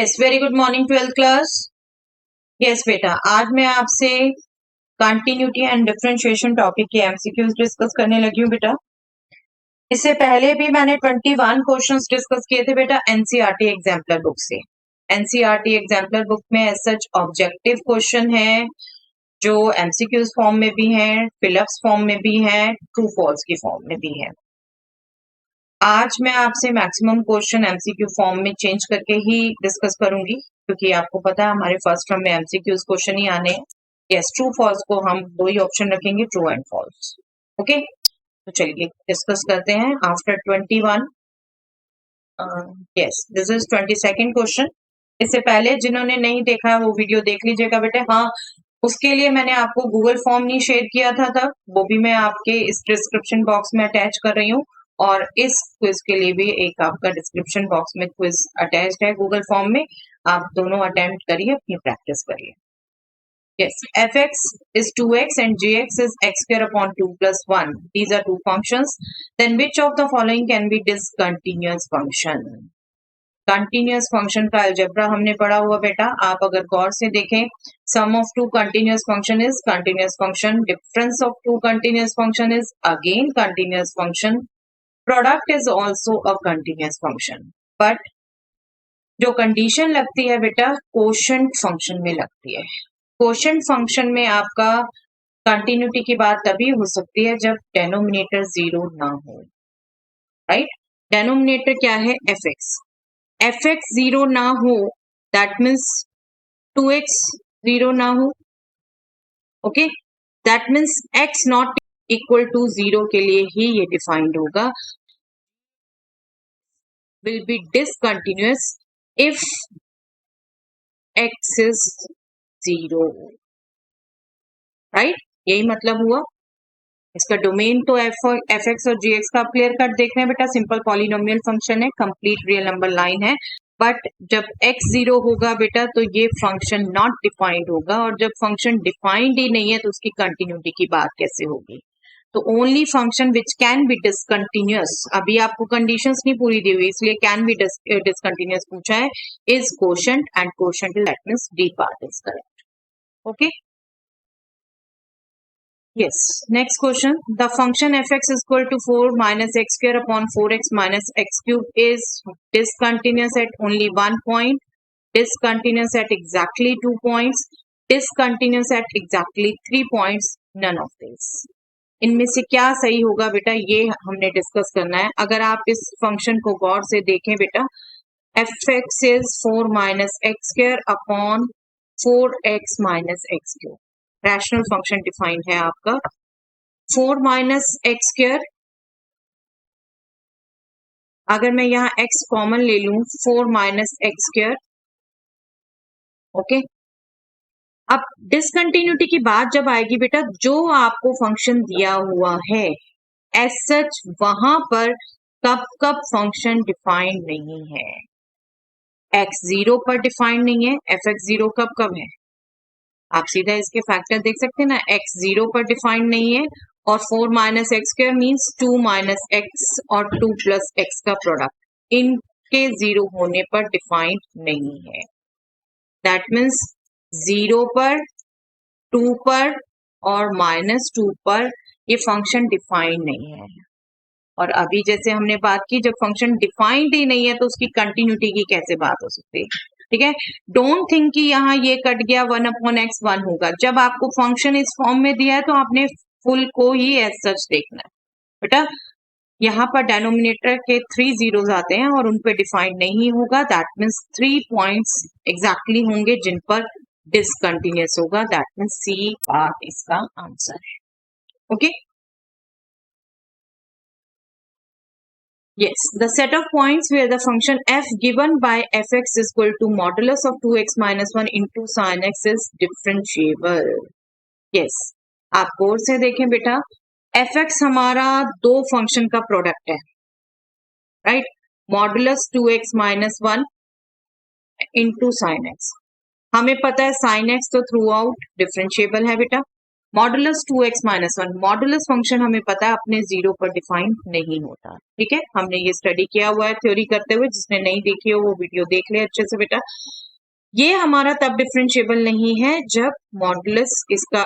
Yes, very good morning 12th class. Yes बेटा, आज मैं आपसे कंटिन्यूटी एंड डिफरेंशिएशन टॉपिक के एमसीक्यूज डिस्कस करने लगी हूँ बेटा। इससे पहले भी मैंने 21 क्वेश्चंस डिस्कस किए थे बेटा एनसीईआरटी एग्जाम्पलर बुक से। एनसीईआरटी एग्जाम्पलर बुक में एज सच ऑब्जेक्टिव क्वेश्चन है जो एमसीक्यूज फॉर्म में भी है, फिलअप्स फॉर्म में भी है, ट्रू फॉल्स की फॉर्म में भी है। आज मैं आपसे मैक्सिमम क्वेश्चन एमसीक्यू फॉर्म में चेंज करके ही डिस्कस करूंगी, क्योंकि आपको पता है हमारे फर्स्ट टर्म में एमसीक्यूज क्वेश्चन ही आने हैं। यस, ट्रू फॉल्स को हम दो ही ऑप्शन रखेंगे, ट्रू एंड फॉल्स। ओके, तो चलिए डिस्कस करते हैं। After 21 yes, this is 22nd question. इससे पहले जिन्होंने नहीं देखा वो वीडियो देख लीजिएगा बेटे। हाँ, उसके लिए मैंने आपको गूगल फॉर्म नहीं शेयर किया था तब, वो भी मैं आपके इस डिस्क्रिप्शन बॉक्स में अटैच कर रही हूँ, और इस क्विज के लिए भी एक आपका डिस्क्रिप्शन बॉक्स में क्विज अटैच्ड है गूगल फॉर्म में। आप दोनों अटेम्प्ट करिए, अपनी प्रैक्टिस करिए। Yes, fx is 2x and gx is x square upon 2 plus 1. These are two functions. Then which of the following can be discontinuous function? Continuous function का algebra हमने पढ़ा हुआ बेटा। आप अगर गौर से देखें, sum of two continuous function is continuous function, difference of two continuous function is again continuous function, product is also a continuous function. But जो कंडीशन लगती है बेटा कोशेंट फंक्शन में लगती है। कोशेंट फंक्शन में आपका कंटिन्यूटी की बात तभी हो सकती है जब डेनोमिनेटर जीरो ना हो, राइट। डेनोमिनेटर क्या है? fx जीरो ना हो, दैट मीन्स 2x जीरो ना हो। Okay, that means x not equal to zero के लिए ही ये डिफाइंड होगा। Will be discontinuous if x is zero, right. यही मतलब हुआ। इसका डोमेन तो fx और gx का क्लियर कट देख रहे हैं बेटा। सिंपल पॉलिनोमियल फंक्शन है, कंप्लीट रियल नंबर लाइन है। बट जब x जीरो होगा बेटा तो ये फंक्शन नॉट डिफाइंड होगा, और जब फंक्शन डिफाइंड ही नहीं है तो उसकी कंटिन्यूटी की बात कैसे होगी? तो only function which can be discontinuous, अभी आपको कंडीशंस नहीं पूरी दी हुई इसलिए कैन बी डिसकंटिन्यूअस पूछा है, is quotient, and quotient that means D part is correct. Okay, yes, next question. The function fx is equal to 4 minus x square upon 4x minus x cube is discontinuous at only one point, discontinuous at exactly 2 points, discontinuous at exactly 3 points, none of this. इनमें से क्या सही होगा बेटा, ये हमने discuss करना है। अगर आप इस फंक्शन को गौर से देखें बेटा, fx is 4 minus x square upon 4x minus x cube, rational function defined है आपका। 4 माइनस एक्स स्क्वायर, अगर मैं यहाँ x कॉमन ले लूं, 4 माइनस एक्स स्क्वायर। ओके, अब डिसकंटिन्यूटी की बात जब आएगी बेटा, जो आपको फंक्शन दिया हुआ है एज सच वहां पर कब कब फंक्शन डिफाइंड नहीं है। x जीरो पर डिफाइंड नहीं है, fx जीरो कब कब है? आप सीधा इसके फैक्टर देख सकते हैं ना, x जीरो पर डिफाइंड नहीं है, और 4 minus x square means 2 minus x और 2 प्लस एक्स का प्रोडक्ट, इनके जीरो होने पर डिफाइंड नहीं है। दैट मीन्स जीरो पर, 2 पर और माइनस 2 पर ये फंक्शन डिफाइंड नहीं है। और अभी जैसे हमने बात की, जब फंक्शन डिफाइंड ही नहीं है तो उसकी कंटिन्यूटी की कैसे बात हो सकती है? ठीक है, डोंट थिंक कि यहाँ ये कट गया 1 अपॉन एक्स 1 होगा। जब आपको फंक्शन इस फॉर्म में दिया है तो आपने फुल को ही एज सच देखना है बेटा। यहाँ पर डेनोमिनेटर के 3 जीरोस आते हैं और उन पे डिफाइंड नहीं होगा, दैट मीन्स 3 पॉइंट्स एग्जैक्टली होंगे जिन पर डिसकंटिन्यूअस होगा, दैट मीन्स सी पार्ट इसका आंसर है। Okay, yes, the set of points where the function f given by fx is equal to modulus of 2x minus 1 into sin x is differentiable. Yes, आप गौर से देखें बेटा, fx हमारा दो function का product है, right. Modulus 2x minus 1 into sine x, हमें पता है साइन एक्स तो थ्रू आउट डिफरेंशिएबल है बेटा। Modulus 2x minus 1, modulus function हमें पता है अपने जीरो पर डिफाइन नहीं होता, ठीक है, हमने ये स्टडी किया हुआ है थ्योरी करते हुए, जिसने नहीं देखी हो वो वीडियो देख ले अच्छे से बेटा। ये हमारा तब डिफरेंशिएबल नहीं है जब मॉडुलस इसका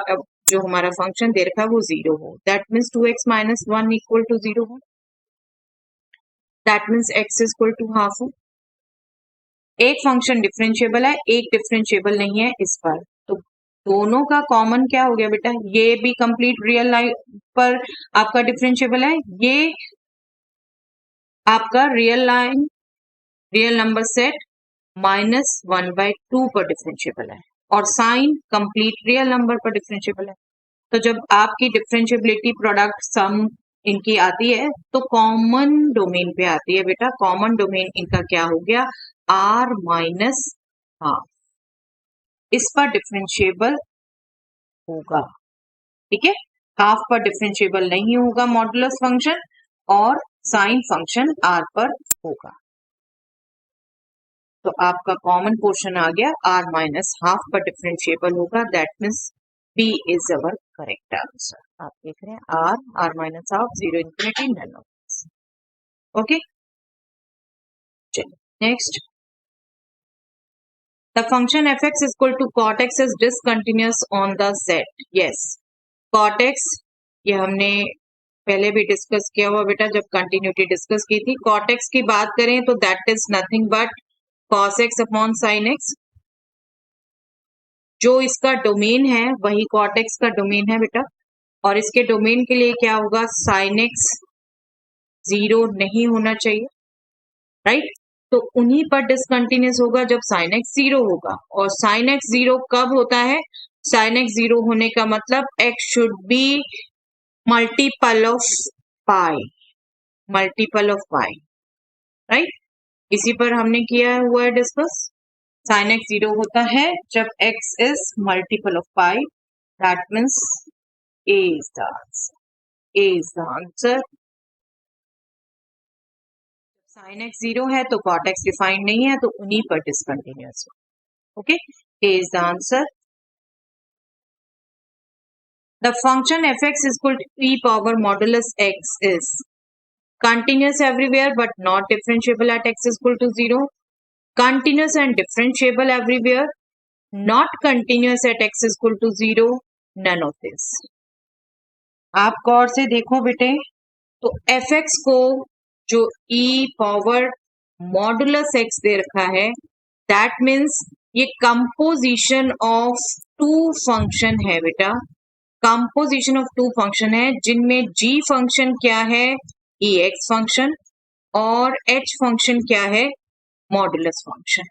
जो हमारा फंक्शन दे रखा है वो जीरो हो, that means 2x minus 1 equal to zero हो, that means x is equal to half हो। एक फंक्शन डिफरेंशिएबल है, एक डिफरेंशिएबल नहीं है इस पर, तो दोनों का कॉमन क्या हो गया बेटा, ये भी कंप्लीट रियल लाइन पर आपका डिफरेंशिएबल है, ये आपका real line real number set -1/2 पर डिफरेंशिएबल है, और साइन कंप्लीट रियल नंबर पर डिफरेंशिएबल है। तो जब आपकी डिफरेंशिएबिलिटी प्रोडक्ट सम इनकी आती है तो कॉमन डोमेन पे आती है बेटा, कॉमन डोमेन इनका क्या हो गया, r माइनस हाफ, इस पर डिफरेंशिएबल होगा, ठीक है, हाफ पर डिफरेंशिएबल नहीं होगा मॉडुलस फंक्शन, और साइन फंक्शन r पर होगा। तो आपका कॉमन पोर्शन आ गया, r माइनस हाफ पर डिफरेंशिएबल होगा, that means B is our correct answer. आप देख रहे हैं r minus half, 0 infinity none of this, okay. चलिए next, the function f(x) is equal to cot x is discontinuous on the set, yes, cot x ये हमने पहले भी discuss किया हुआ बेटा, जब कंटिन्यूटी डिस्कस की थी। cot x की बात करें तो that is nothing but cos x upon sin x, जो इसका डोमेन है वही cot x का डोमेन है बेटा, और इसके डोमेन के लिए क्या होगा, sin x 0 नहीं होना चाहिए, राइट, तो उन्हीं पर डिसकंटिन्यूस होगा जब sin x 0 होगा, और sin x 0 कब होता है, sin x 0 होने का मतलब x should be multiple of pi, multiple of pi, right, इसी पर हमने किया हुआ है डिस्कस। sin x 0 होता है जब x is multiple of pi, that means A is the answer, A is the answer। sin x 0 है तो cot x डिफाइंड नहीं है, तो उन्हीं पर डिसकंटिन्यूअस हो, okay, A is the answer। The function f(x) is equal to e power modulus x is continuous everywhere but not differentiable at x is equal to 0, continuous and differentiable everywhere, not continuous at x is equal to 0, none of this। आप गौर से देखो बेटे, तो f(x) को जो e power modulus x दे रखा है, that means ये कंपोजिशन ऑफ टू फंक्शन है बेटा, कंपोजिशन ऑफ टू फंक्शन है, जिनमें g फंक्शन क्या है, ex फंक्शन, और h फंक्शन क्या है, मॉडुलस फंक्शन।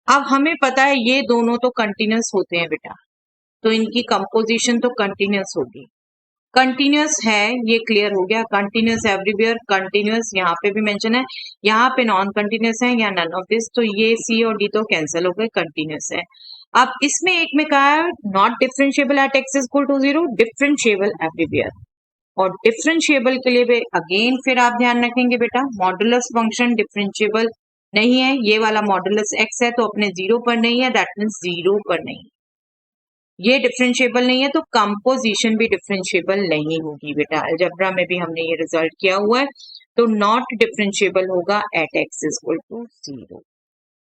अब हमें पता है ये दोनों तो कंटिन्यूअस होते हैं बेटा, तो इनकी कंपोजिशन तो कंटिन्यूअस होगी, कंटिन्यूअस है ये क्लियर हो गया, कंटिन्यूअस एवरीवेयर, कंटिन्यूअस यहाँ पे भी मेंशन है, यहाँ पे नॉन कंटिन्यूअस है या नन ऑफ दिस, तो ये सी और डी तो कैंसिल हो गए, कंटिन्यूअस है। अब इसमें एक में कहा है not differentiable at X is equal to 0, differentiable everywhere, और डिफरेंशिएबल के लिए भी अगेन फिर आप ध्यान रखेंगे बेटा, मॉडुलस फंक्शन डिफरेंशिएबल नहीं है, ये वाला मॉडुलस एक्स है तो अपने 0 पर नहीं है, दैट मीन्स 0 पर नहीं, ये डिफरेंशिएबल नहीं है तो कंपोजिशन भी डिफरेंशिएबल नहीं होगी बेटा, अलजेब्रा में भी हमने ये रिजल्ट किया हुआ है, तो नॉट डिफरेंशिएबल होगा at X is equal to 0,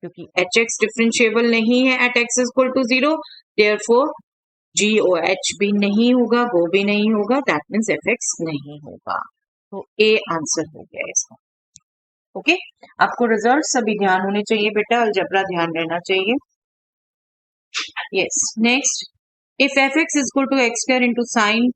क्योंकि एच एक्स डिफरेंशिएबल नहीं है at X is equal to 0, therefore G O H भी नहीं होगा, वो भी नहीं होगा, दैट मीन्स एफ एक्स नहीं होगा, तो ए आंसर हो गया इसका, ओके। आपको रिजल्ट सभी ध्यान होने चाहिए बेटा, अलजेब्रा ध्यान रहना चाहिए। Yes, next, if f(x) is equal to x square into sine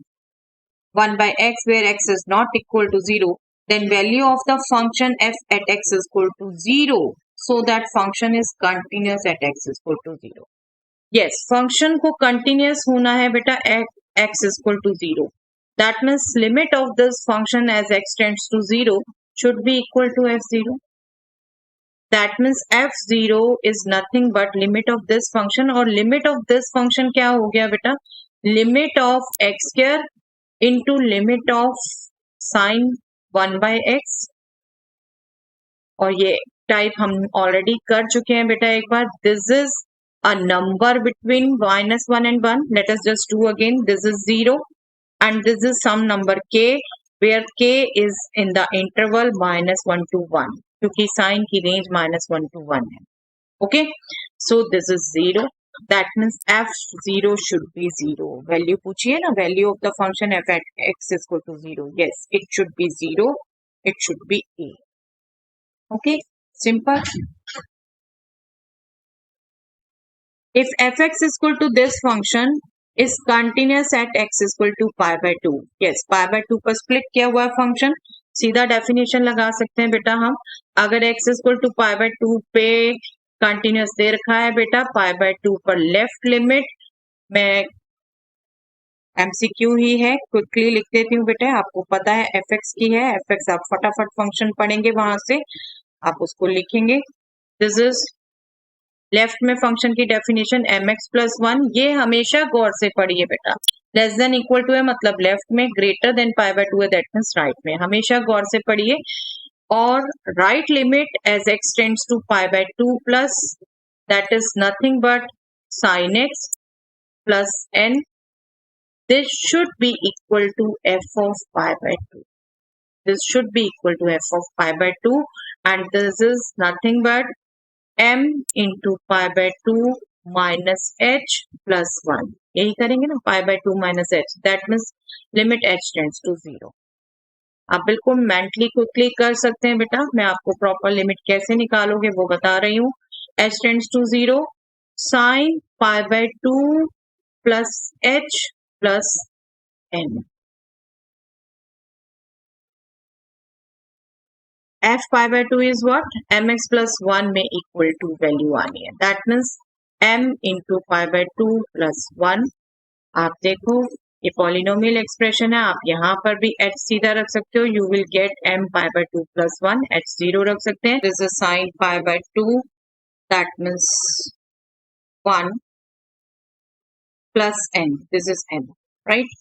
1 by x where x is not equal to 0, then value of the function f at x is equal to 0, so that function is continuous at x is equal to 0। yes, function को continuous होना है बेटा at x is equal to 0, that means limit of this function as x tends to 0 should be equal to f0, that means f0 is nothing but limit of this function, और limit of this function क्या हो गया बेटा, limit of x square into limit of sin 1 by x, और ये type हम already कर चुके हैं बेटा एक बार, this is a number between -1 and 1. Let us just do again. This is 0 and this is some number k where k is in the interval -1 to 1 क्योंकि साइन की रेंज -1 to 1 है. Okay, so this is 0. That means f0 should be 0. Value पूछिए ना, value of the function f at x is equal to 0. Yes, it should be 0. It should be a. Okay, simple. If fx is equal to this function is continuous at x is equal to pi by 2. Yes, pi by 2 पर split किया हुआ function. सीधा definition लगा सकते हैं बेटा हम. अगर x is equal to pi by 2 पे कंटिन्यूस दे रखा है बेटा, पाई बाय 2 पर लेफ्ट लिमिट में एमसीक्यू ही है, क्विकली लिख देती हूँ बेटा. आपको पता है fx की है, fx आप फटाफट फंक्शन पढ़ेंगे, वहां से आप उसको लिखेंगे. दिस इज लेफ्ट में फंक्शन की डेफिनेशन mx प्लस 1. ये हमेशा गौर से पढ़िए बेटा. लेस देन इक्वल टू है मतलब लेफ्ट में, ग्रेटर देन पाई बाय 2 है दैट मींस राइट में. हमेशा गौर से पढ़िए. और right limit as x tends to pi by 2 plus that is nothing but sin x plus n. This should be equal to f of pi by 2. This should be equal to f of pi by 2 and this is nothing but m into pi by 2 minus h plus 1. यही करेंगे ना, pi by 2 minus h. That means limit h tends to 0. आप बिल्कुल mentally quickly कर सकते हैं बेटा. मैं आपको प्रॉपर लिमिट कैसे निकालोगे वो बता रही हूँ. h tends to 0 sin pi by 2 plus h plus n. f pi by 2 is what? mx plus 1 में equal to वैल्यू आनी है. That means m into pi by 2 plus 1. आप देखो ये पॉलिनोमियल एक्सप्रेशन है, आप यहाँ पर भी h सीधा रख सकते हो. You will get m pi by 2 plus 1. h 0 रख सकते हैं. This is sin pi by 2. That means 1 plus n. This is n, right?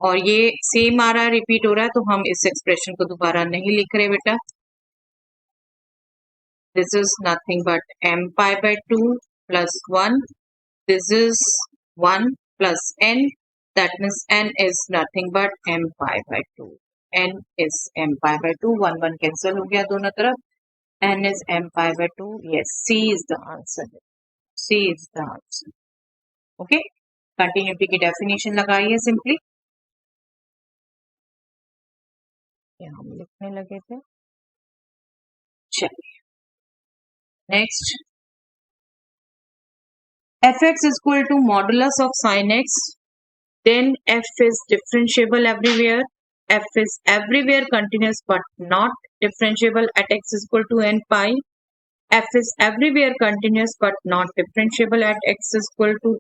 और ये सेम आ रहा है, रिपीट हो रहा है, तो हम इस एक्सप्रेशन को दोबारा नहीं लिख रहे बेटा. This is nothing but m pi by 2 plus 1. This is 1 plus n. That means n is nothing but m pi by 2. n is m pi by 2. 1 1 cancel हो गया दोनों तरफ. n is m pi by 2. Yes, C is the answer. C is the answer. Okay. Continuity की definition लगाइए simply. यहाँ हम लिखने लगे थे. चलिए. Next, fx is equal to modulus of sin x, then f is differentiable everywhere. F is everywhere continuous but not differentiable at x is equal to n pi. F is everywhere continuous but not differentiable at x is equal to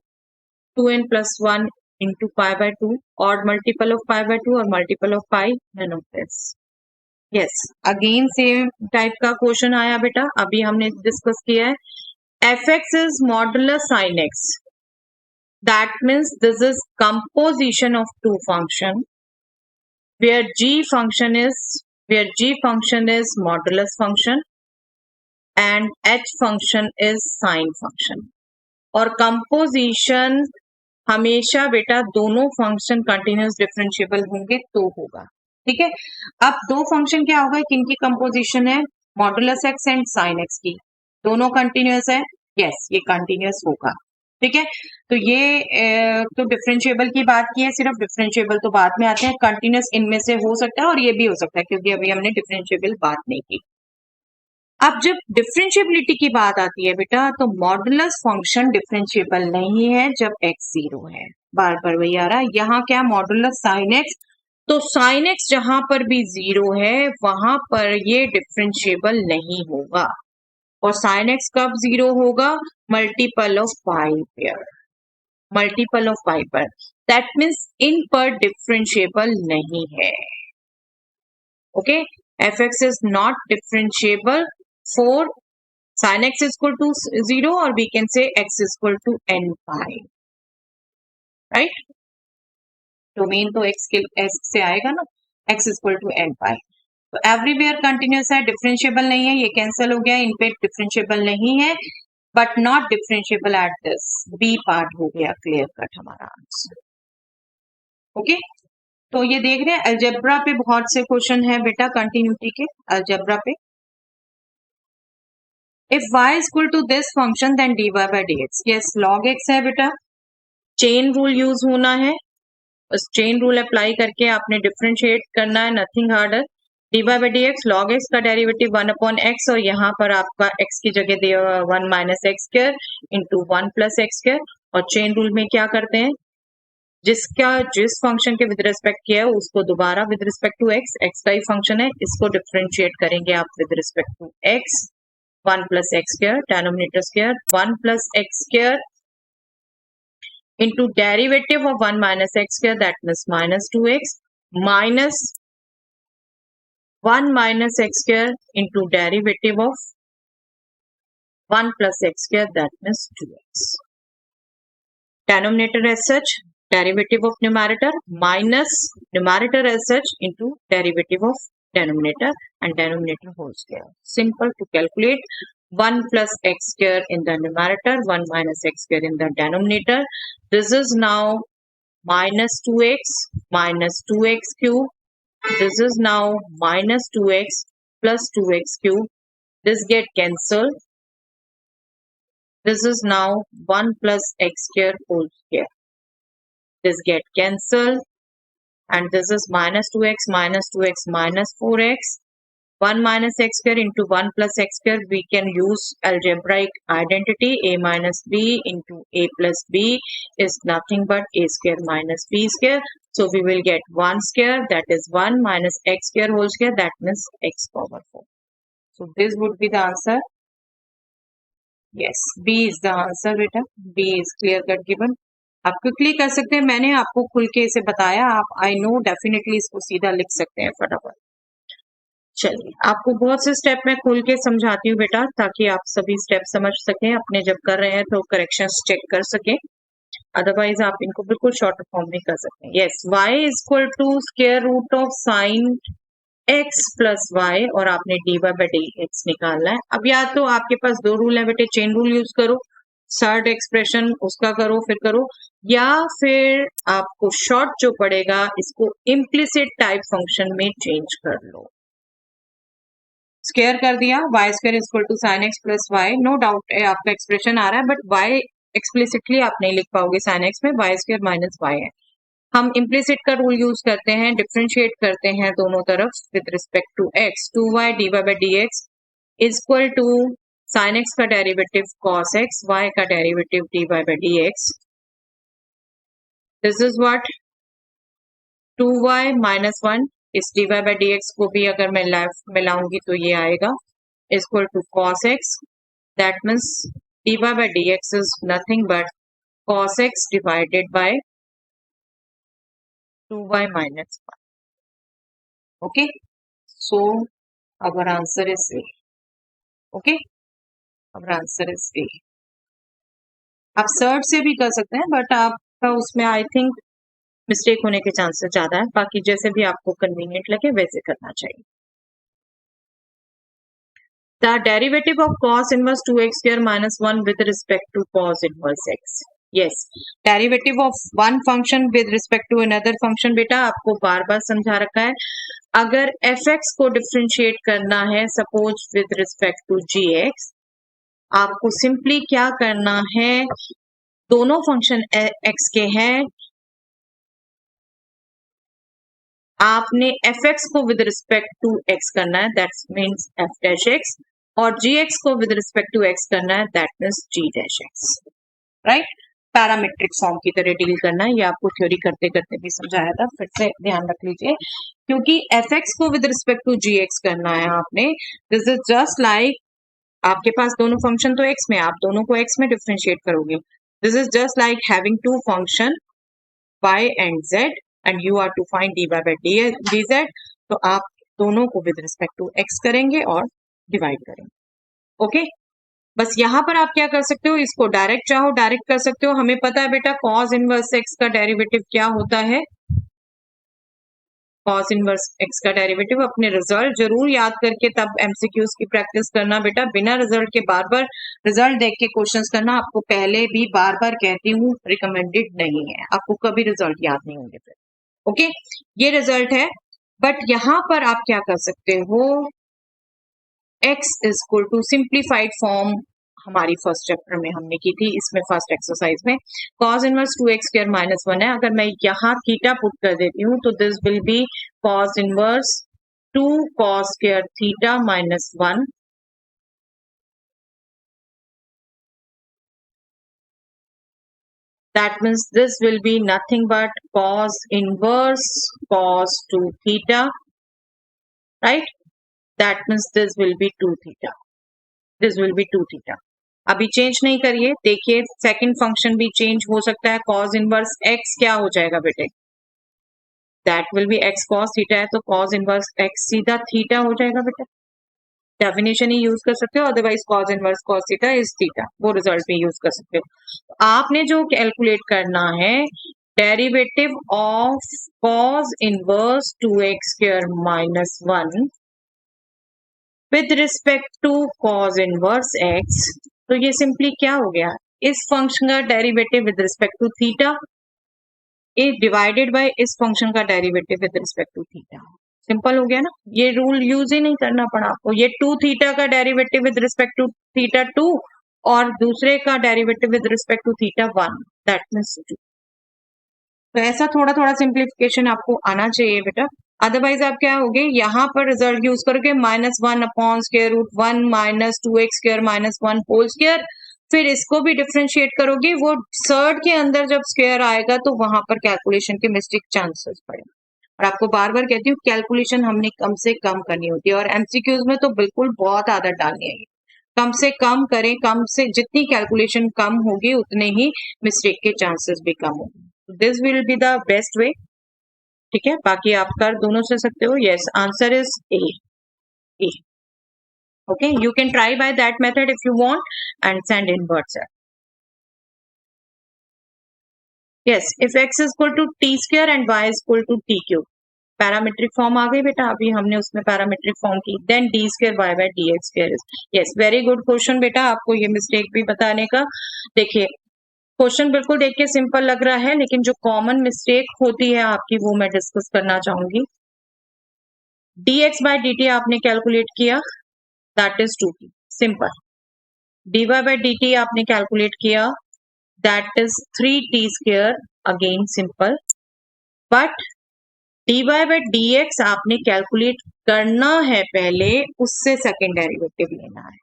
2n plus 1 into pi by 2. Odd multiple of pi by 2 or multiple of pi, none of this. Yes, again same type का question आया बेटा, अभी हमने discuss किया है. fx is modulus sin x. That means this is composition of two function where g function is modulus function and h function is sin function. और composition हमेशा बेटा दोनों फंक्शन कंटिन्यूस डिफरेंशिएबल होंगे तो होगा. ठीक है. अब दो फंक्शन क्या होगा, किनकी कंपोजिशन है, modulus x and sine x की. दोनों कंटिन्यूस है. यस, ये कंटिन्यूस होगा. ठीक है. तो ये तो डिफरेंशिएबल की बात की है, सिर्फ डिफरेंशिएबल तो बाद में आते हैं. कंटिन्यूस इनमें से हो सकता है और ये भी हो सकता है क्योंकि अभी हमने डिफरेंशिएबल बात नहीं की. अब जब डिफरेंशिएबिलिटी की बात आती है बेटा, तो मॉडुलस फंक्शन डिफरेंशिएबल नहीं है जब x 0 है. बार बार वही आ रहा है. यहाँ क्या मॉडुलस साइन एक्स, तो साइन एक्स जहां पर भी 0 है वहां पर ये डिफरेंशिएबल नहीं होगा. और साइन एक्स कब 0 होगा, मल्टीपल ऑफ पाई पर. मल्टीपल ऑफ पाई पर, दैट मीन्स इन पर डिफरेंशिएबल नहीं है. Okay. fx is not differentiable for sin x is equal to 0 or we can say x is equal to n pi, right? Domain तो x के x से आएगा ना, x is equal to n pi. तो everywhere continuous है, differentiable नहीं है, ये कैंसिल हो गया, इन पे डिफरेंशिएबल नहीं है. But not differentiable at this. B part हो गया क्लियर कट हमारा आंसर। ओके, तो ये देख रहे हैं अलजेब्रा पे बहुत से क्वेश्चन है बेटा, कंटिन्यूटी के अलजेब्रा पे। If y is equal to this function then dy by dx। Yes, log x है बेटा, चेन रूल यूज होना है, उस चेन रूल अप्लाई करके आपने डिफरेंशिएट करना है, nothing harder. dy by D x, log x का डेरिवेटिव 1 अपॉन एक्स, और यहाँ पर आपका x की जगह दिया हुआ 1 minus x square into 1 plus X square. और चेन रूल में क्या करते हैं, जिस फंक्शन के विद रिस्पेक्ट किया है उसको दोबारा विद रिस्पेक्ट टू एक्स का ही फंक्शन है, इसको डिफरेंशिएट करेंगे आप with respect to X. 1 plus X square, denominator square 1 plus X square into derivative of 1 minus x square, that means minus 2x, minus 1 minus x square into derivative of 1 plus x square, that means 2x. Denominator as such, derivative of numerator, minus numerator as such into derivative of denominator, and denominator whole square. Simple to calculate. 1 plus x square in the numerator, 1 minus x square in the denominator. This is now minus 2x minus 2x cube. This is now minus 2x plus 2x cube. This get cancelled. This is now 1 plus x square whole square. This get cancelled. And this is minus 2x minus 2x minus 4x. 1 minus x square into 1 plus x square, we can use algebraic identity. A minus b into a plus b is nothing but a square minus b square. So we will get 1 square, that is 1 minus x square whole square, that means x power 4. So this would be the answer. Yes, B is the answer बेटा, B is clear cut given. आप quickly कर सकते हैं, मैंने आपको खुल के इसे बताया, आप आई नो डेफिनेटली इसको सीधा लिख सकते हैं फटाफट। चलिए, आपको बहुत से स्टेप मैं खोल के समझाती हूँ बेटा, ताकि आप सभी स्टेप समझ सकें, अपने जब कर रहे हैं तो करेक्शंस चेक कर सकें, अदरवाइज आप इनको बिल्कुल शॉर्ट फॉर्म में कर सकते हैं। Yes, y is equal to square root of sine x plus y, और आपने dy बाई डी एक्स निकालना है। अब या तो आपके पास दो रूल है बेटे, चेन रूल यूज करो, थर्ड एक्सप्रेशन उसका करो, फिर करो, या फिर आपको शॉर्ट जो पड़ेगा इसको इम्प्लिसिट टाइप फंक्शन में चेंज कर लो। स्क्वायर कर दिया, y square is equal to sine x plus y, no doubt आपका एक्सप्रेशन आ रहा है, बट y एक्सप्लिसिटली आप नहीं लिख पाओगे, साइन x में y स्क्वायर माइनस y है। हम इम्प्लिसिट का रूल यूज करते हैं, डिफरेंशिएट करते हैं दोनों तरफ with respect to x। 2y dy by D X is equal to sine x का डेरिवेटिव cos x, y का derivative dy by D X. This is what 2y minus 1, इस dy by D x को भी अगर मैं left में लाऊंगी तो ये आएगा equal to cos x, that means dy by D X is nothing but cos x divided by 2y minus 1. Okay, so our answer is A. Okay, our answer is A. आप search से भी कर सकते हैं, but आपका उसमें I think mistake होने के चांसेस ज्यादा है, बाकी जैसे भी आपको कन्वीनियंट लगे वैसे करना चाहिए। The derivative of cos inverse 2x square minus 1 with respect to cos inverse x. Yes, derivative of one function with respect to another function बेटा आपको बार बार समझा रखा है। अगर fx को डिफरेंशिएट करना है suppose with respect to gx, आपको सिंपली क्या करना है, दोनों फंक्शन x के हैं, आपने fx को विद रिस्पेक्ट टू x करना है, that means f dash x, और gx को विद रिस्पेक्ट टू x करना है, that means g dash x, right. Parametric form की तरह डील करना है, ये आपको थ्योरी करते करते भी समझाया था, फिर से ध्यान रख लीजिए, क्योंकि fx को विद रिस्पेक्ट टू gx करना है आपने। दिस इज जस्ट लाइक आपके पास दोनों फंक्शन तो x में, आप दोनों को x में डिफरेंशिएट करोगे। This is just like having two function y and z and you are to find dy by dz, तो आप दोनों को विद रिस्पेक्ट टू x करेंगे और डिवाइड करेंगे। ओके, बस यहाँ पर आप क्या कर सकते हो, इसको डायरेक्ट चाहो डायरेक्ट कर सकते हो। हमें पता है बेटा cos इनवर्स x का डेरिवेटिव क्या होता है, कॉस इनवर्स एक्स का डेरिवेटिव। अपने रिजल्ट जरूर याद करके तब एमसीक्यूज की प्रैक्टिस करना बेटा, बिना रिजल्ट के बार बार रिजल्ट देख के क्वेश्चंस करना, आपको पहले भी बार बार कहती हूँ, रिकमेंडेड नहीं है, आपको कभी रिजल्ट याद नहीं होंगे फिर। ओके, ये रिजल्ट है। बट यहां पर आप क्या कर सकते हो, x is equal to simplified form हमारी फर्स्ट चैप्टर में हमने की थी, इसमें फर्स्ट एक्सरसाइज में cos inverse 2x square minus 1 है। अगर मैं यहाँ थीटा पुट कर देती हूँ तो this will B cos inverse 2 cos square theta minus 1। That means this will be nothing but cos inverse cos 2 theta, right? That means this will be 2 theta. This will be 2 theta. अभी change नहीं करिए, देखिए second function भी change हो सकता है। cos inverse x क्या हो जाएगा बेटे, that will be x cos theta है, तो cos इनवर्स x सीधा थीटा हो जाएगा बेटा। डेफिनेशन ही यूज कर सकते हो, otherwise cos inverse cos theta is theta, वो रिजल्ट भी यूज कर सकते हो। आपने जो कैलकुलेट करना है, derivative of cos inverse 2x square minus 1 with respect to cos inverse x, तो ये सिंपली क्या हो गया, इस फंक्शन का derivative with respect to theta is divided by इस फंक्शन का derivative with respect to theta. Simple हो गया ना, ये रूल यूज ही नहीं करना पड़ा आपको। ये 2 थीटा का derivative with respect to theta 2 और दूसरे का derivative with respect to theta 1, that means 2। तो ऐसा थोड़ा थोड़ा सिंप्लीफिकेशन आपको आना चाहिए बेटा, अदरवाइज आप क्या होगे, यहाँ पर रिजल्ट यूज करोगे -1 upon square root 1 minus 2x square minus 1 whole square, फिर इसको भी डिफरेंशिएट करोगे, वो सर्ड के अंदर जब स्क्वायर आएगा तो वहां पर कैलकुलेशन के मिस्टेक चांसेस पड़े। और आपको बार बार कहती हूँ कैलकुलेशन हमने कम से कम करनी होती है, और एमसीक्यूज में तो बिल्कुल बहुत आदत डालनी है, कम से कम करें, कम से जितनी कैलकुलेशन कम होगी उतने ही मिस्टेक के चांसेस भी कम होंगे। This will be the best way, ठीक है। बाकी आप कर दोनों से सकते हो। Yes, answer is A. Okay, you can try by that method if you want and send in WhatsApp. Yes, if x is equal to T square and y is equal to T cube, parametric form आ गई बेटा, अभी हमने उसमें parametric form की, then D square Y by D X square is, yes very good question बेटा, आपको ये मिस्टेक भी बताने का। देखिए क्वेश्चन बिल्कुल देख के सिंपल लग रहा है, लेकिन जो कॉमन मिस्टेक होती है आपकी वो मैं डिस्कस करना चाहूंगी। dx बाय dt आपने कैलकुलेट किया, that is 2t, simple. dy by dt आपने कैलकुलेट किया, that is 3t square, again simple. But dy by dx आपने कैलकुलेट करना है पहले, उससे सेकेंड डेरिवेटिव लेना है।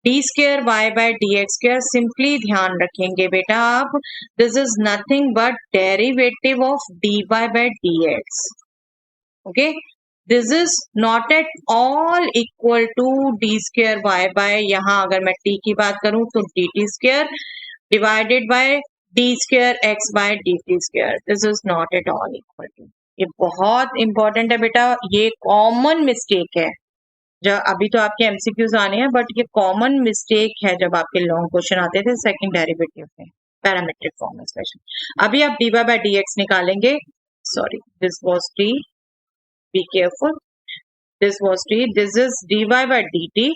D square Y by D X square, simply ध्यान रखेंगे बेटा आप, this is nothing but derivative of D Y by D X. Okay, this is not at all equal to D square Y by, यहाँ अगर मैं T की बात करूं तो D T square divided by D square X by D T square, this is not at all equal to. ये बहुत important है बेटा, ये कॉमन मिस्टेक है। जब अभी तो आपके एमसीक्यूज आने हैं, बट ये कॉमन मिस्टेक है जब आपके लॉन्ग क्वेश्चन आते थे सेकंड डेरिवेटिव में, पैरामीट्रिक फॉर्म में स्पेशल। अभी आप D Y by D X निकालेंगे, sorry this was T, be careful, this was T, this is D Y by D T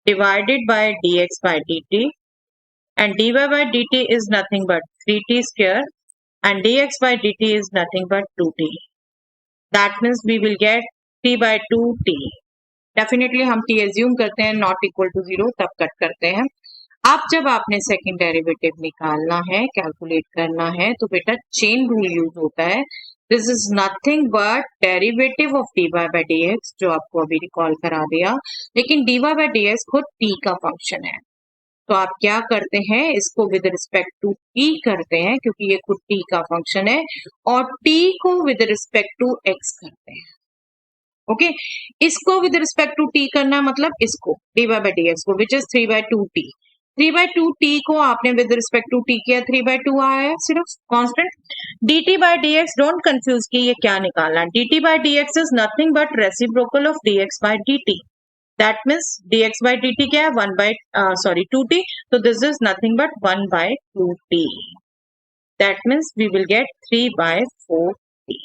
divided by D X by D T, and D Y by D T is nothing but 3t square and D X by D T is nothing but 2t, that means we will get t bye 2t। Definitely हम T assume करते हैं not equal to 0, तब cut करते हैं। अब जब आपने second derivative निकालना है, कैलकुलेट करना है, तो बेटा चेन रूल यूज होता है। This is nothing but derivative of D Y by D x, जो आपको अभी रिकॉल करा दिया, लेकिन d Y by D x खुद टी का फंक्शन है, तो आप क्या करते हैं, इसको विद रिस्पेक्ट टू टी करते हैं, क्योंकि ये खुद टी का फंक्शन है, और टी को विद रिस्पेक्ट टू एक्स करते हैं। ओके, इसको विद रिस्पेक्ट टू टी करना मतलब इसको d Y by D x को, विच इज 3/2t। 3/2t को आपने विद रिस्पेक्ट टू टी किया, 3/2 आया है सिर्फ constant. dt by dx, don't confuse कि ये क्या निकालना है, dt by dx is nothing but reciprocal of dx by dt, that means dx by dt क्या है, 2t, तो this is nothing but 1/2t, that means we will get 3/4t।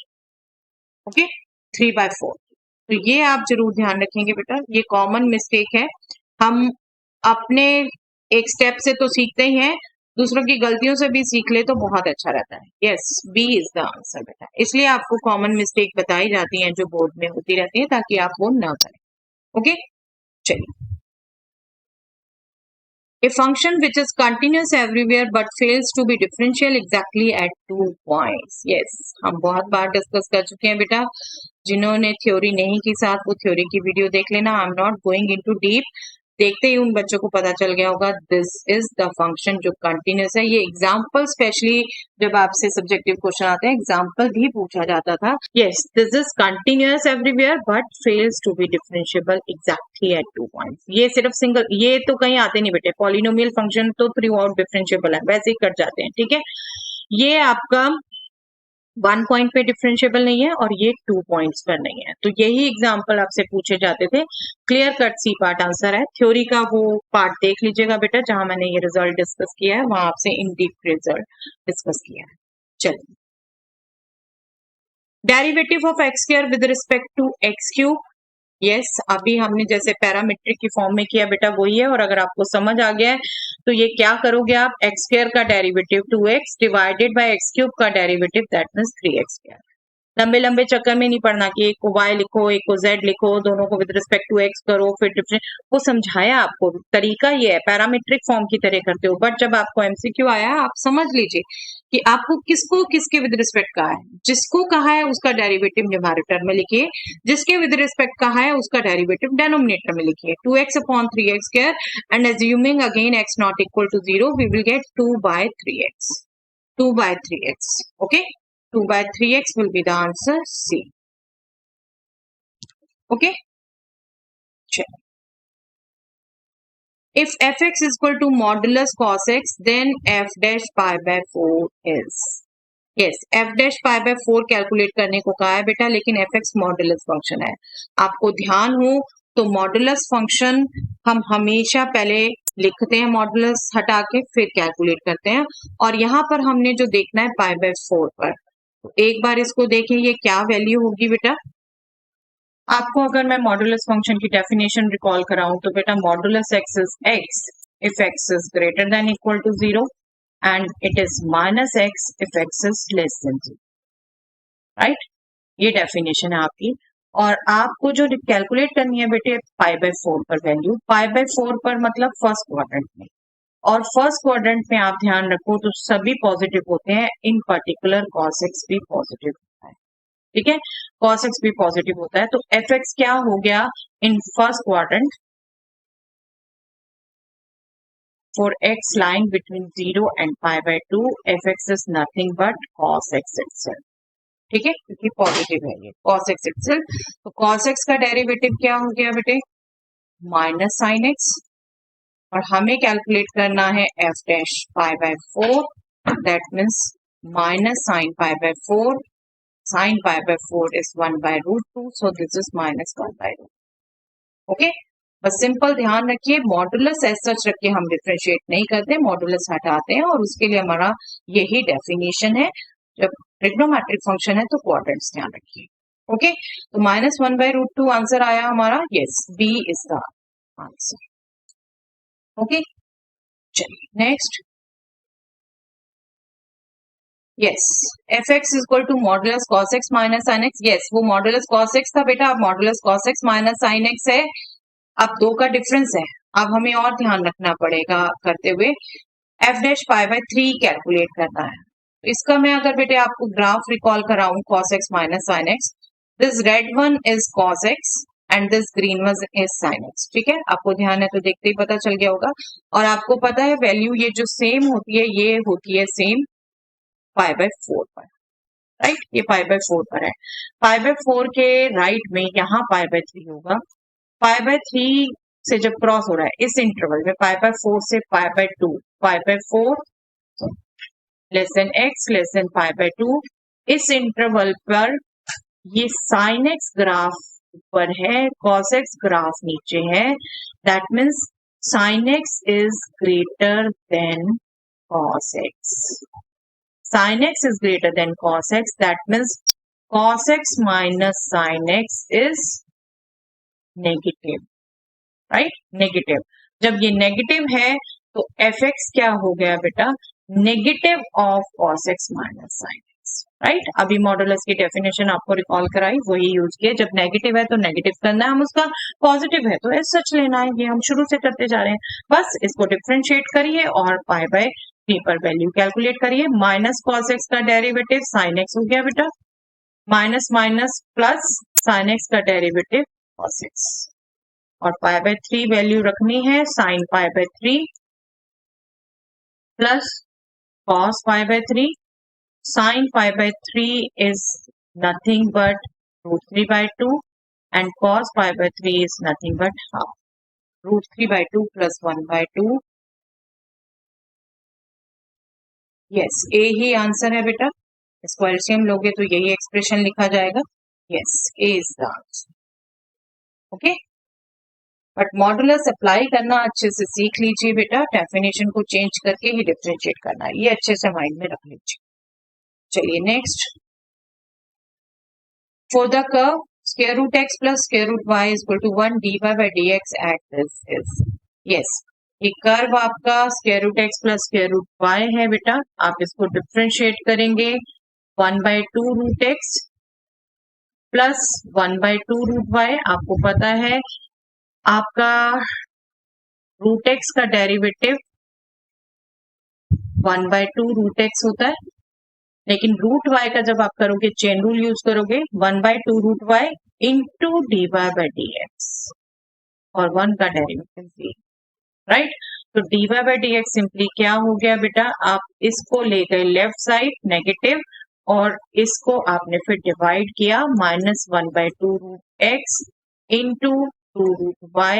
Okay, 3/4। तो ये आप जरूर ध्यान रखेंगे बेटा, ये कॉमन मिस्टेक है। हम अपने एक स्टेप से तो सीखते ही हैं, दूसरों की गलतियों से भी सीख ले तो बहुत अच्छा रहता है। Yes, B is the answer बेटा। इसलिए आपको कॉमन मिस्टेक बताई जाती हैं जो बोर्ड में होती रहती है, ताकि आप वो ना करें। ओके, चलिए। A function which is continuous everywhere but fails to be differential exactly at 2 points. Yes, हम बहुत बार डिस्कस कर चुके हैं बेटा। जिन्होंने थ्योरी नहीं की साथ वो थ्योरी की वीडियो देख लेना। I am not going into deep. देखते ही उन बच्चों को पता चल गया होगा दिस इज द फंक्शन जो कंटिन्यूस है। ये एग्जाम्पल स्पेशली जब आपसे सब्जेक्टिव क्वेश्चन आते हैं एग्जाम्पल भी पूछा जाता था। Yes, this is continuous everywhere but fails to be differentiable exactly at 2 points. ये सिर्फ सिंगल, ये तो कहीं आते नहीं बेटे। पॉलिनोमियल फंक्शन तो थ्रू आउट डिफरेंशिएबल है, वैसे ही कट जाते हैं। ठीक है, ये आपका 1 पॉइंट पे डिफरेंशिएबल नहीं है और ये 2 पॉइंट्स पर नहीं है। तो यही एग्जांपल आपसे पूछे जाते थे। Clear cut C part answer है। थ्योरी का वो पार्ट देख लीजिएगा बेटा, जहां मैंने ये रिजल्ट डिस्कस किया है, वहां आपसे इन डीप रिजल्ट डिस्कस किया है। चलिए, derivative of x square with respect to x cube. Yes, अभी हमने जैसे पैरामीट्रिक की फॉर्म में किया बेटा वही है। और अगर आपको समझ आ गया है तो ये क्या करोगे आप, एक्स स्क्वायर का derivative 2x divided by X cube का derivative that means 3x square. लंबे लंबे चक्कर में नहीं पढ़ना कि एक को y लिखो एक को z लिखो, दोनों को विद रिस्पेक्ट टू x करो फिर डिफरेंट। वो समझाया आपको, तरीका ये है, पैरामीट्रिक फॉर्म की तरह करते हो। बट जब आपको एमसीक्यू आया आप समझ लीजिए कि आपको किसको किसके विद रिस्पेक्ट कहा है। जिसको कहा है उसका डेरिवेटिव न्यूमरेटर में लिखिए, जिसके विद रिस्पेक्ट कहा है उसका डेरिवेटिव डिनोमिनेटर में लिखिए। 2x upon 3x square and assuming again x not equal to 0 we will get 2/3x। 2/3x, okay? 2/3x will be the answer C. Okay? Check. If fx is equal to modulus cos x, then f dash pi by 4 is. Yes, f dash pi by 4 calculate करने को कहा है बेटा, लेकिन fx modulus function है। आपको ध्यान हो तो मॉडुलस फंक्शन हम हमेशा पहले लिखते हैं मॉडुलस हटा के, फिर कैलकुलेट करते हैं। और यहाँ पर हमने जो देखना है पाई बाय 4 पर, तो एक बार इसको देखें ये क्या वैल्यू होगी बेटा। आपको अगर मैं मॉडुलस फंक्शन की डेफिनेशन रिकॉल कराऊं तो बेटा modulus x is x if x is greater than equal to 0 and it is minus x if x is less than 0, right. ये डेफिनेशन है आपकी। और आपको जो कैलकुलेट करनी है बेटे पाई बाय 4 पर वैल्यू, पाई बाय 4 पर मतलब फर्स्ट क्वाड्रेंट में। और फर्स्ट क्वाड्रेंट में आप ध्यान रखो तो सभी पॉजिटिव होते हैं, इन पर्टिकुलर cos x भी पॉजिटिव होता है। ठीक है, cos x भी पॉजिटिव होता है। तो एफ एक्स क्या हो गया in first quadrant for x lying between 0 and pi by 2, F X is nothing but cos x itself। ठीक है, क्योंकि पॉजिटिव है ये cos x itself। तो cos x का डेरिवेटिव क्या हो गया बेटे, माइनस साइन x। और हमें कैलकुलेट करना है F dash pi bye 4, that means minus sine pi by 4। Sine pi by 4 is 1/√2, so this is minus 1/√2। Okay, बस सिंपल ध्यान रखिए, मॉडुलस एज सच रख के हम डिफरेंशिएट नहीं करते, मॉडुलस हटाते हैं। और उसके लिए हमारा यही डेफिनेशन है। जब ट्रिग्नोमेट्रिक फंक्शन है तो क्वाड्रेंट्स ध्यान रखिए। ओके, तो माइनस 1/√2 आंसर आया हमारा। Yes, B is the answer. Okay, चलिए next. Yes, F X is equal to modulus cos X minus sine X. Yes, वो मॉडुलस कॉस एक्स था बेटा, अब modulus cos X minus sine X है। अब दो का डिफरेंस है। अब हमें और ध्यान रखना पड़ेगा करते हुए, F dash pi by 3 calculate करना है। तो इसका मैं अगर बेटे आपको ग्राफ रिकॉल कराऊं cos X minus sine X, this red one is cos X and this green one is sine X. ठीक है, आपको ध्यान है तो देखते ही पता चल गया होगा। और आपको पता है वैल्यू ये जो सेम होती है ये होती है सेम पाई बाय 4 पर, राइट। ये पाई बाय 4 पर है। पाई बाय 4 के राइट में यहाँ पाई बाय 3 होगा। पाई बाय 3 से जब क्रॉस हो रहा है इस इंटरवल में पाई बाय 4 से पाई by 2, pi by 4 less than x less than pi by 2, इस इंटरवल पर ये साइन एक्स ग्राफ ऊपर है, कॉस एक्स ग्राफ नीचे है। That means sine x is greater then cos x. Sin x is greater than cos x, that means cos x minus sin x is negative, right, negative. जब ये negative है तो F x क्या हो गया बेटा, negative of cos x minus sin x, right. अभी modulus की डेफिनेशन आपको रिकॉल कराई, वही यूज किया। जब नेगेटिव है तो नेगेटिव करना है हम उसका, पॉजिटिव है तो एज सच लेना है, ये हम शुरू से करते जा रहे हैं। बस इसको डिफ्रेंशिएट करिए और पाई बाय 3 पर वैल्यू कैलकुलेट करिए। माइनस cos x का डेरिवेटिव sin x हो गया बेटा, minus minus plus sin x का डेरिवेटिव cos x, और पाई बाय 3 वैल्यू रखनी है, sine pi by 3 plus cos pi by 3, sine pi by 3 is nothing but root 3 by 2 and cos pi by 3 is nothing but half. Root 3 by 2 plus 1 by 2. Yes, A he answer है बेटा। इसको LCM लोगे तो यही expression लिखा जाएगा। Yes, A is the answer. Okay? But modulus apply करना अच्छे से सीख लीजिए बेटा, डेफिनेशन को चेंज करके ही डिफरेंशिएट करना है, ये अच्छे से माइंड में रख लीजिए। चलिए next, for the curve square root x plus square root y is equal to 1 dy by dx at this is, yes, ये कर्व आपका square root x plus square root y है बेटा। आप इसको डिफरेंशिएट करेंगे 1 by 2 root x plus 1 by 2 root y। आपको पता है आपका रूट एक्स का डेरिवेटिव 1 by 2 रूट एक्स होता है, लेकिन रूट वाई का जब आप करोगे चेन रूल यूज करोगे 1 by 2 root y into d y by D x, और 1 का डेरिवेटिव भी, राइट। तो d y by D x simply क्या हो गया बेटा, आप इसको ले गए लेफ्ट साइड नेगेटिव, और इसको आपने फिर डिवाइड किया minus 1 by 2 root x into 2 root y,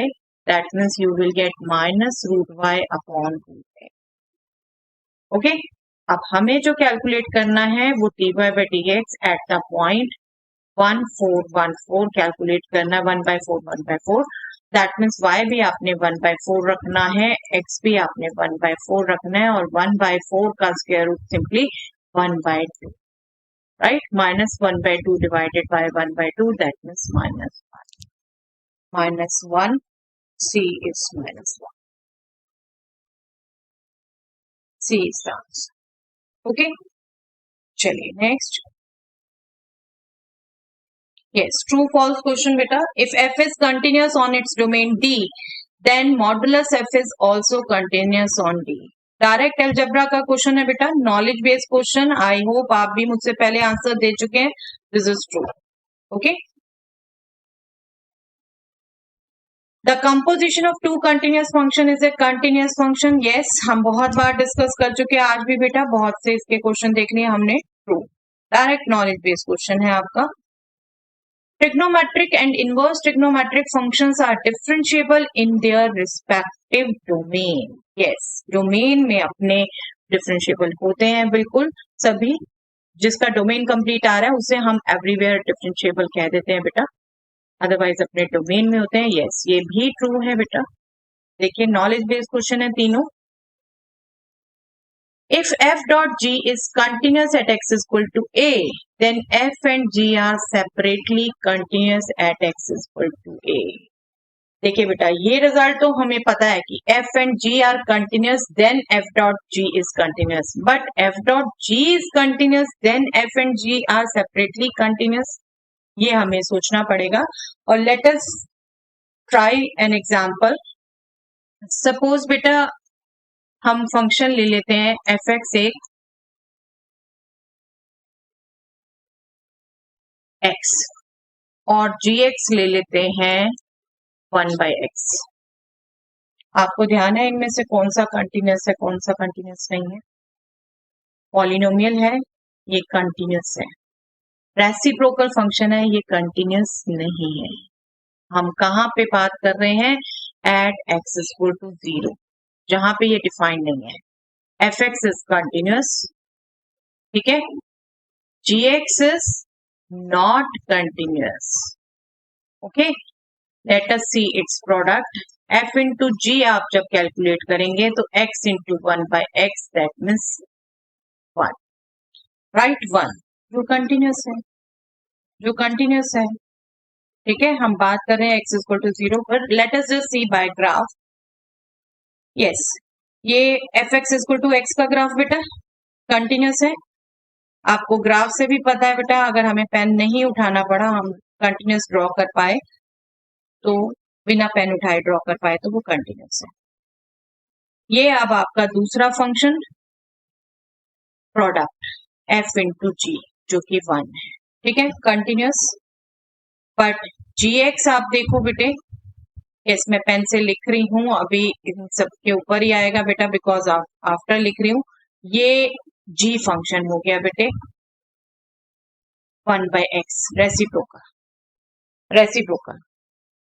that means you will get minus root y upon root x. Okay? अब हमें जो कैलकुलेट करना है वो dy by dx at the point 1 4 1 4 calculate करना है, 1 by 4 1 by 4, that means y भी आपने 1 by 4 रखना है, x भी आपने 1 by 4 रखना है, और 1 by 4 का square root simply 1 by 2, right? Minus 1 by 2 divided by 1 by 2, that means minus 1. Minus 1, C is minus 1. C is the answer. Okay? चलिए next. Yes, true false question beta. If f is continuous on its domain D, then modulus f is also continuous on D. Direct algebra का question है बेटा, knowledge based question. I hope आप भी मुझसे पहले answer दे चुके हैं। This is true. Okay, the composition of two continuous function is a continuous function. Yes, हम बहुत बार डिस्कस कर चुके हैं, आज भी बेटा बहुत से इसके क्वेश्चन देख लिए हमने। True, direct knowledge based question है आपका। Trigonometric and inverse trigonometric functions are differentiable in their respective domain. Yes, domain में अपने डिफरेंशिएबल होते हैं बिल्कुल सभी। जिसका डोमेन कंप्लीट आ रहा है उसे हम एवरीवेयर डिफरेंशिएबल कह देते हैं बेटा, अदरवाइज अपने डोमेन में होते हैं। यस, ये भी ट्रू है बेटा। देखिए नॉलेज बेस्ड क्वेश्चन है तीनों। If f dot g is continuous at x is equal to a, then f and g are separately continuous at x is equal to a. देखिए बेटा, ये रिजल्ट तो हमें पता है कि f and g are continuous, then f dot g is continuous. But f dot g is continuous, then f and g are separately continuous. ये हमें सोचना पड़ेगा। और let us try an example. Suppose बेटा हम फंक्शन ले लेते हैं एफ एक्स एक एक्स और जी एक्स ले लेते हैं 1 by x। आपको ध्यान है इनमें से कौन सा कंटिन्यूस है कौन सा कंटिन्यूस नहीं है? पॉलिनोमियल है, ये कंटिन्यूस है। रेसिप्रोकल फंक्शन है, ये कंटिन्यूस नहीं है। हम कहाँ पे बात कर रहे हैं? एट एक्स इक्वल टू 0, जहां पे ये डिफाइंड नहीं है। एफ एक्स इज कंटिन्यूस, ठीक है। G X is not continuous. Okay, let us see its product. F into G आप जब कैलकुलेट करेंगे तो X into 1 by x, that means 1, right, 1 जो कंटिन्यूस है। जो कंटिन्यूस है। ठीक है, हम बात कर रहे हैं x इक्वल टू 0 पर। Let us just see by graph. Yes, ये fx इक्वल टू x का ग्राफ बेटा कंटिन्यूस है। आपको ग्राफ से भी पता है बेटा, अगर हमें पेन नहीं उठाना पड़ा, हम कंटिन्यूस ड्रॉ कर पाए, तो बिना पेन उठाए ड्रॉ कर पाए तो वो कंटिन्यूस है। ये अब आपका दूसरा फंक्शन प्रोडक्ट f इंटू जी जो कि 1 है। ठीक है, कंटिन्यूस। बट gx आप देखो बेटे, यस मैं पेन से लिख रही हूं, अभी इन सबके ऊपर ही आएगा बेटा बिकॉज आफ्टर लिख रही हूं। ये g फंक्शन हो गया बेटे 1 बाय एक्स, रेसिप्रोकल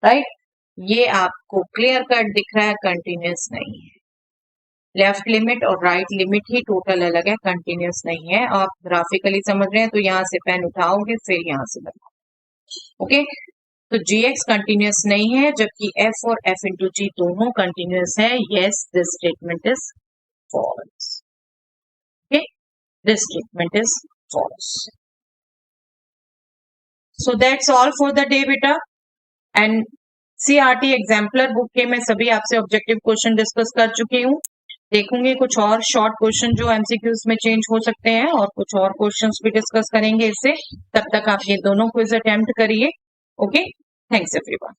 राइट। ये आपको क्लियर कट दिख रहा है, कंटिन्यूस नहीं है। लेफ्ट लिमिट और राइट लिमिट ही टोटल अलग है, कंटिन्यूस नहीं है। आप ग्राफिकली समझ रहे हैं तो यहां से पेन उठाओगे, फिर यहां से लगाओगे। ओके, तो gx कंटिन्यूस नहीं है, जबकि f और f इंटू जी दोनों कंटिन्यूस है। Yes, this statement is false. Okay, this statement is false. So that's all for the day बेटा। एंड सीआरटी एग्जाम्पलर बुक के मैं सभी आपसे ऑब्जेक्टिव क्वेश्चन डिस्कस कर चुकी हूँ। देखूंगे कुछ और शॉर्ट क्वेश्चन जो एमसीक्यूज में चेंज हो सकते हैं, और कुछ और क्वेश्चंस भी डिस्कस करेंगे इससे। तब तक आप ये दोनों क्विज अटेम्प्ट करिए। Okay, thanks everyone.